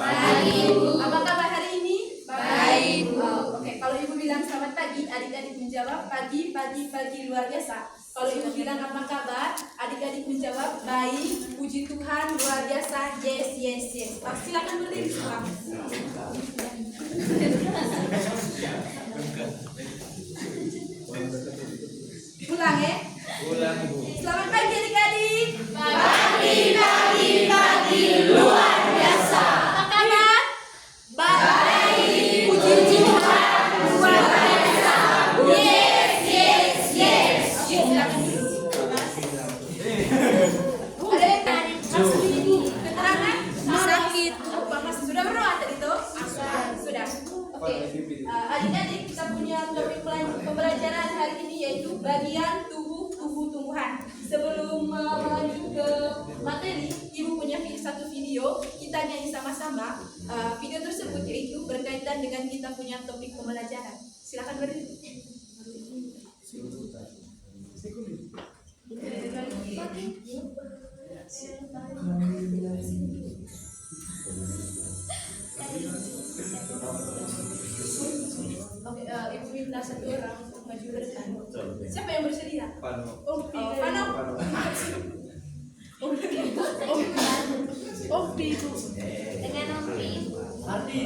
Baik, Bu. Apa kabar hari ini? Baik, Bu. Oke, kalau Ibu bilang selamat pagi, adik-adik menjawab pagi, luar biasa. Kalau Ibu bilang apa kabar, adik-adik menjawab baik, puji Tuhan, luar biasa, yes, yes, yes. Silakan berdiri semua. Ulang ya. Ulang, Bu. Selamat pagi adik-adik. Pagi, luar biasa. Apa kabar? Baik, puji Tuhan, luar biasa. Yes, yes, yes. Silakan dulu. Ada yang tadi maksud ini keterangan sakit. Mas sudah berdoa tadi tuh? Sudah. Oke. Adik-adik kita punya topik pembelajaran hari ini yaitu bagian tumbuhan. Sebelum melanjut ke materi, Ibu punya satu video, kita nyanyi sama-sama. Video tersebut yaitu berkaitan dengan kita punya topik pembelajaran. Silakan berdiri. Oke, Ibu minta satu orang untuk maju ke depan. Siapa yang bersedia? Pano. Pano. Ibu. Dengan Opi.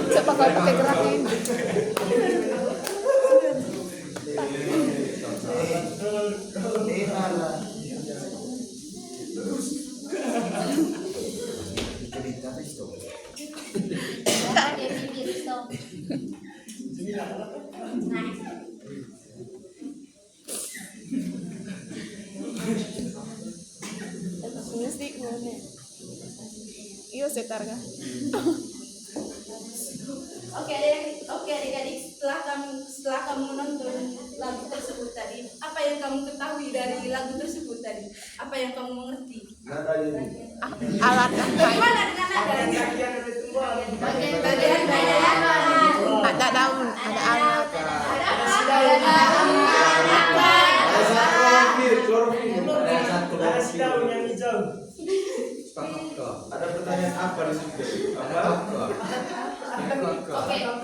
Siapa kau pakai geraknya? Dia pinggir, stop. Mesti mana? Iyo setarga. Oke adik-adik, setelah kamu menonton lagu tersebut tadi, apa yang kamu ketahui dari lagu tersebut tadi? Apa yang kamu mengerti? Alat Bagaimana dengan nada? Bagian ada daun, ada alat. Klorofil. Ada daun yang hijau. Ada pertanyaan apa di situ? Apa? Oke, yang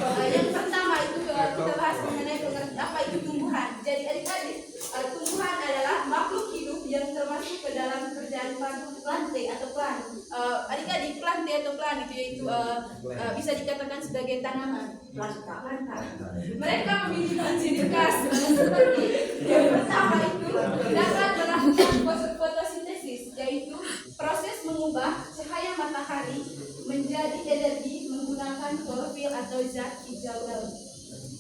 pertama itu kita bahas mengenai apa itu tumbuhan. Jadi adik-adik, tumbuhan adalah makhluk hidup yang termasuk ke dalam kerjaan plantae atau plant. Adik-adik, plantae atau plant itu yaitu bisa dikatakan sebagai tanaman planta. Mereka memiliki ciri khas seperti yang pertama itu dapat melakukan fotosintesis, yaitu proses mengubah cahaya matahari menjadi energi menggunakan klorofil atau zat hijau daun.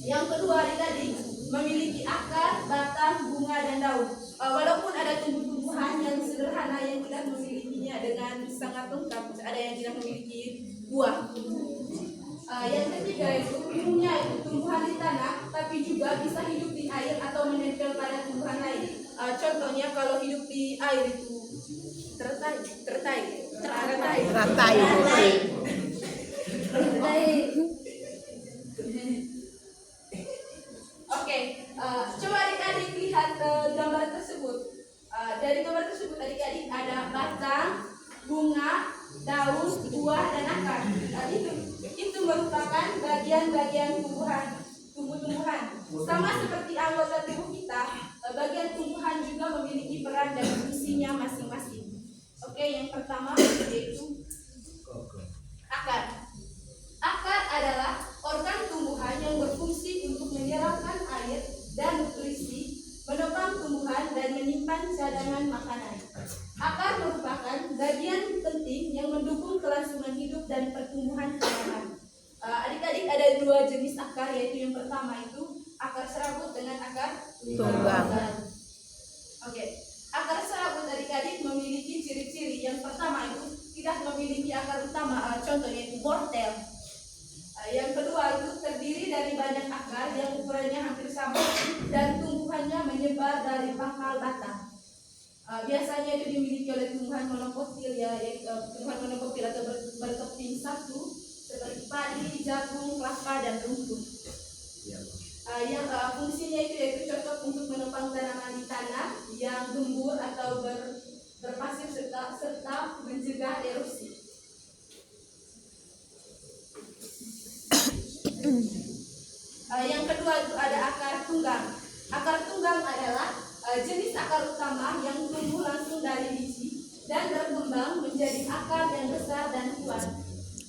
Yang kedua, adik-adik memiliki akar, batang, bunga, dan daun. Walaupun ada tumbuh-tumbuhan yang sederhana yang tidak memilikinya dengan sangat lengkap, ada yang tidak memiliki buah. Yang ketiga itu umumnya itu tumbuhan di tanah, tapi juga bisa hidup di air atau menempel pada tumbuhan lain. Contohnya kalau hidup di air itu teratai. Oke, coba adik-adik lihat gambar tersebut. Dari gambar tersebut adik-adik ada batang, bunga, daun, buah, dan akar. Itu merupakan bagian-bagian tumbuh-tumbuhan. Sama seperti anggota tubuh kita, bagian tumbuhan juga memiliki peran dan fungsinya masing-masing. Oke, yang pertama yaitu akar. Akar adalah organ tumbuhan yang berfungsi untuk menyerapkan air dan nutrisi, menopang tumbuhan, dan menyimpan cadangan makanan. Akar merupakan bagian penting yang mendukung kelangsungan hidup dan pertumbuhan tanaman. Adik-adik ada dua jenis akar, yaitu yang pertama itu akar serabut dengan akar Tunggang. Oke, akar serabut adik-adik memiliki ciri-ciri. Yang pertama itu tidak memiliki akar utama, contohnya itu wortel. Yang kedua itu terdiri dari banyak akar yang ukurannya hampir sama dan tumbuhannya menyebar dari pangkal batang. Biasanya itu dimiliki oleh tumbuhan monokotil tumbuhan monokotil atau berkeping satu seperti padi, jagung, kelapa, dan rumput. Yang fungsinya itu yaitu cocok untuk menopang tanaman di tanah yang gembur atau berpasir serta mencegah erosi. Yang kedua itu ada akar tunggang. Akar tunggang adalah jenis akar utama yang tumbuh langsung dari biji dan berkembang menjadi akar yang besar dan kuat.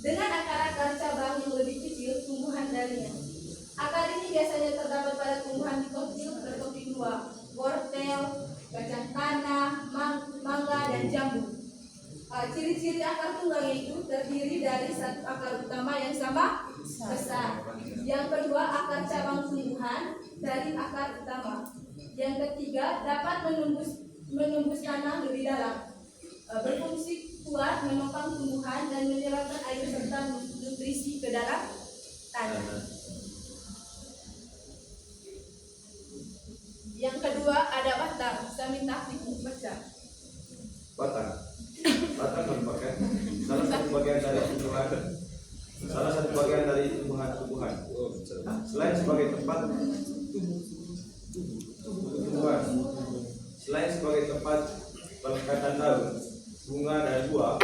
Dengan akar-akar cabang yang lebih kecil tumbuhan darinya. Akar ini biasanya terdapat pada tumbuhan dikotil bertopik dua, wortel, kacang tanah, mangga, dan jambu. Ciri-ciri akar tunggang itu terdiri dari satu akar utama yang sama besar. Yang kedua, akar cabang tumbuhan dari akar utama. Yang ketiga, dapat menembus tanah lebih dalam. Berfungsi kuat menopang tumbuhan dan menyerapkan air serta nutrisi ke dalam tanah. Yang kedua ada batang. Saya minta dibaca. Batang merupakan salah satu bagian dari tumbuhan. Selain sebagai tempat pelekatan daun, bunga, dan buah,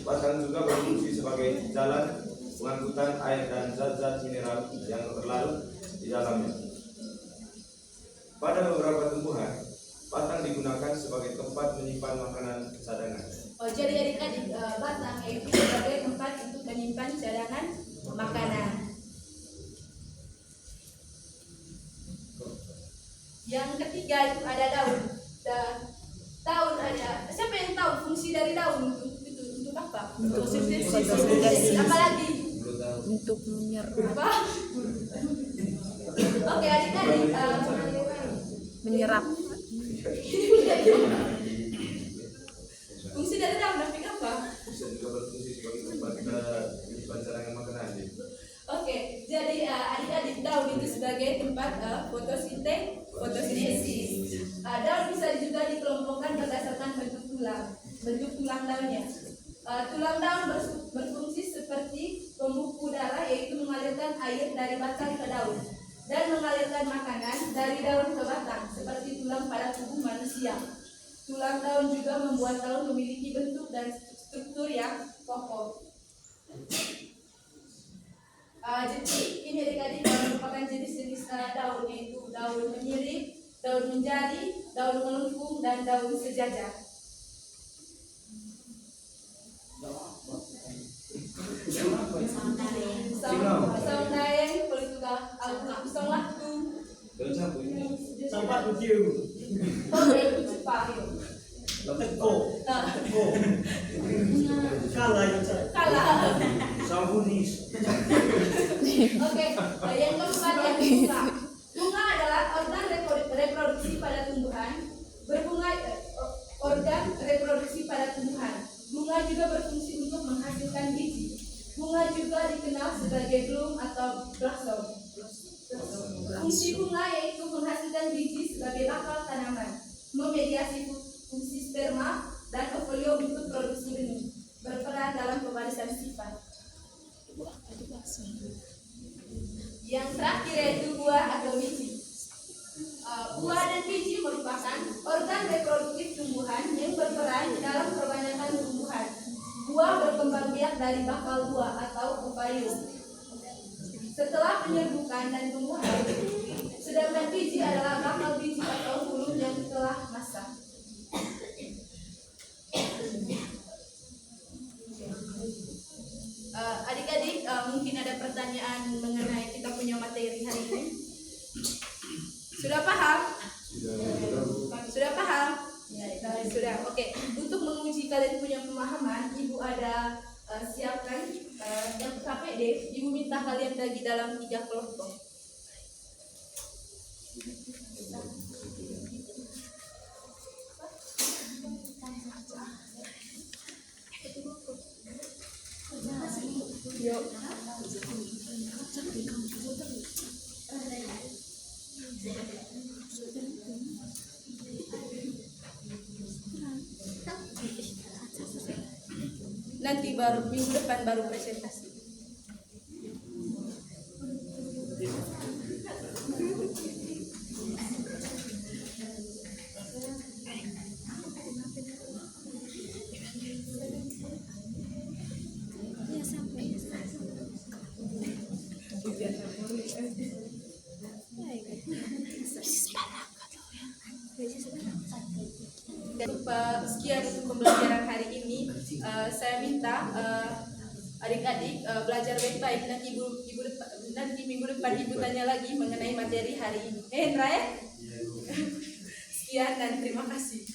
batang juga berfungsi sebagai jalan pengangkutan air dan zat-zat mineral yang terlarut di dalamnya. Pada beberapa tumbuhan, batang digunakan sebagai tempat menyimpan makanan cadangan. Jadi adik-adik, batang yaitu sebagai tempat untuk menyimpan cadangan makanan. Yang ketiga itu ada daun. Daun ada. Siapa yang tahu fungsi dari daun untuk apa? Untuk fotosintesis. Apalagi? Untuk menyerap. Apa? Oke, adik-adik. Menyerap. Fungsi dari daun apa? Bisa juga berfungsi sebagai tempat menyimpan cadangan makanan. Oke, jadi adik-adik daun itu sebagai tempat fotosintesis. Daun bisa juga dikelompokkan berdasarkan bentuk tulang daunnya. Tulang daun berfungsi seperti pembuku udara, yaitu mengalirkan air dari batang ke daun dan mengalirkan makanan dari daun ke batang, seperti tulang pada tubuh manusia. Tulang daun juga membuat daun memiliki bentuk dan struktur yang kokoh. Jadi ini adik-adik merupakan jenis-jenis daun, yaitu daun menyirip, daun menjadi, daun melengkung, dan daun sejajar. Saung daeng, politika usang waktu, Sampai kecil, tole cepat yuk. teko, kalah yang saya. Kalah. Sambunis. Oke, yang keempat yang bunga. Bunga adalah organ reproduksi pada tumbuhan. Organ reproduksi pada tumbuhan. Bunga juga berfungsi untuk menghasilkan biji. Bunga juga dikenal sebagai bloom atau blossom. Fungsi bunga yaitu menghasilkan biji sebagai bakal tanaman, memediasi fungsi sperma dan ovulium untuk produksi benih, berperan dalam pembalasan sifat. Yang terakhir yaitu buah atau biji. Buah dan biji merupakan organ reproduktif tumbuhan yang berperan dalam perbanyakan tumbuhan. Buah berkembang biak dari bakal buah atau ovarium setelah penyerbukan dan tumbuhan, sedangkan biji adalah bakal biji atau bulung yang telah masak. Adik-adik, mungkin ada pertanyaan mengenai kita punya materi hari ini. Sudah paham? Sudah paham? Ya, sudah. Oke. Untuk menguji kalian punya pemahaman, Ibu ada siapkan yang KPD. Ibu minta kalian bagi dalam 3 kelompok. Yuk. Nanti baru minggu depan baru presentasi. Sekian untuk pembelajaran hari ini. Saya minta adik-adik belajar baik-baik. Nanti minggu depan ibu tanya lagi mengenai materi hari ini. Hendra ya? Sekian dan terima kasih.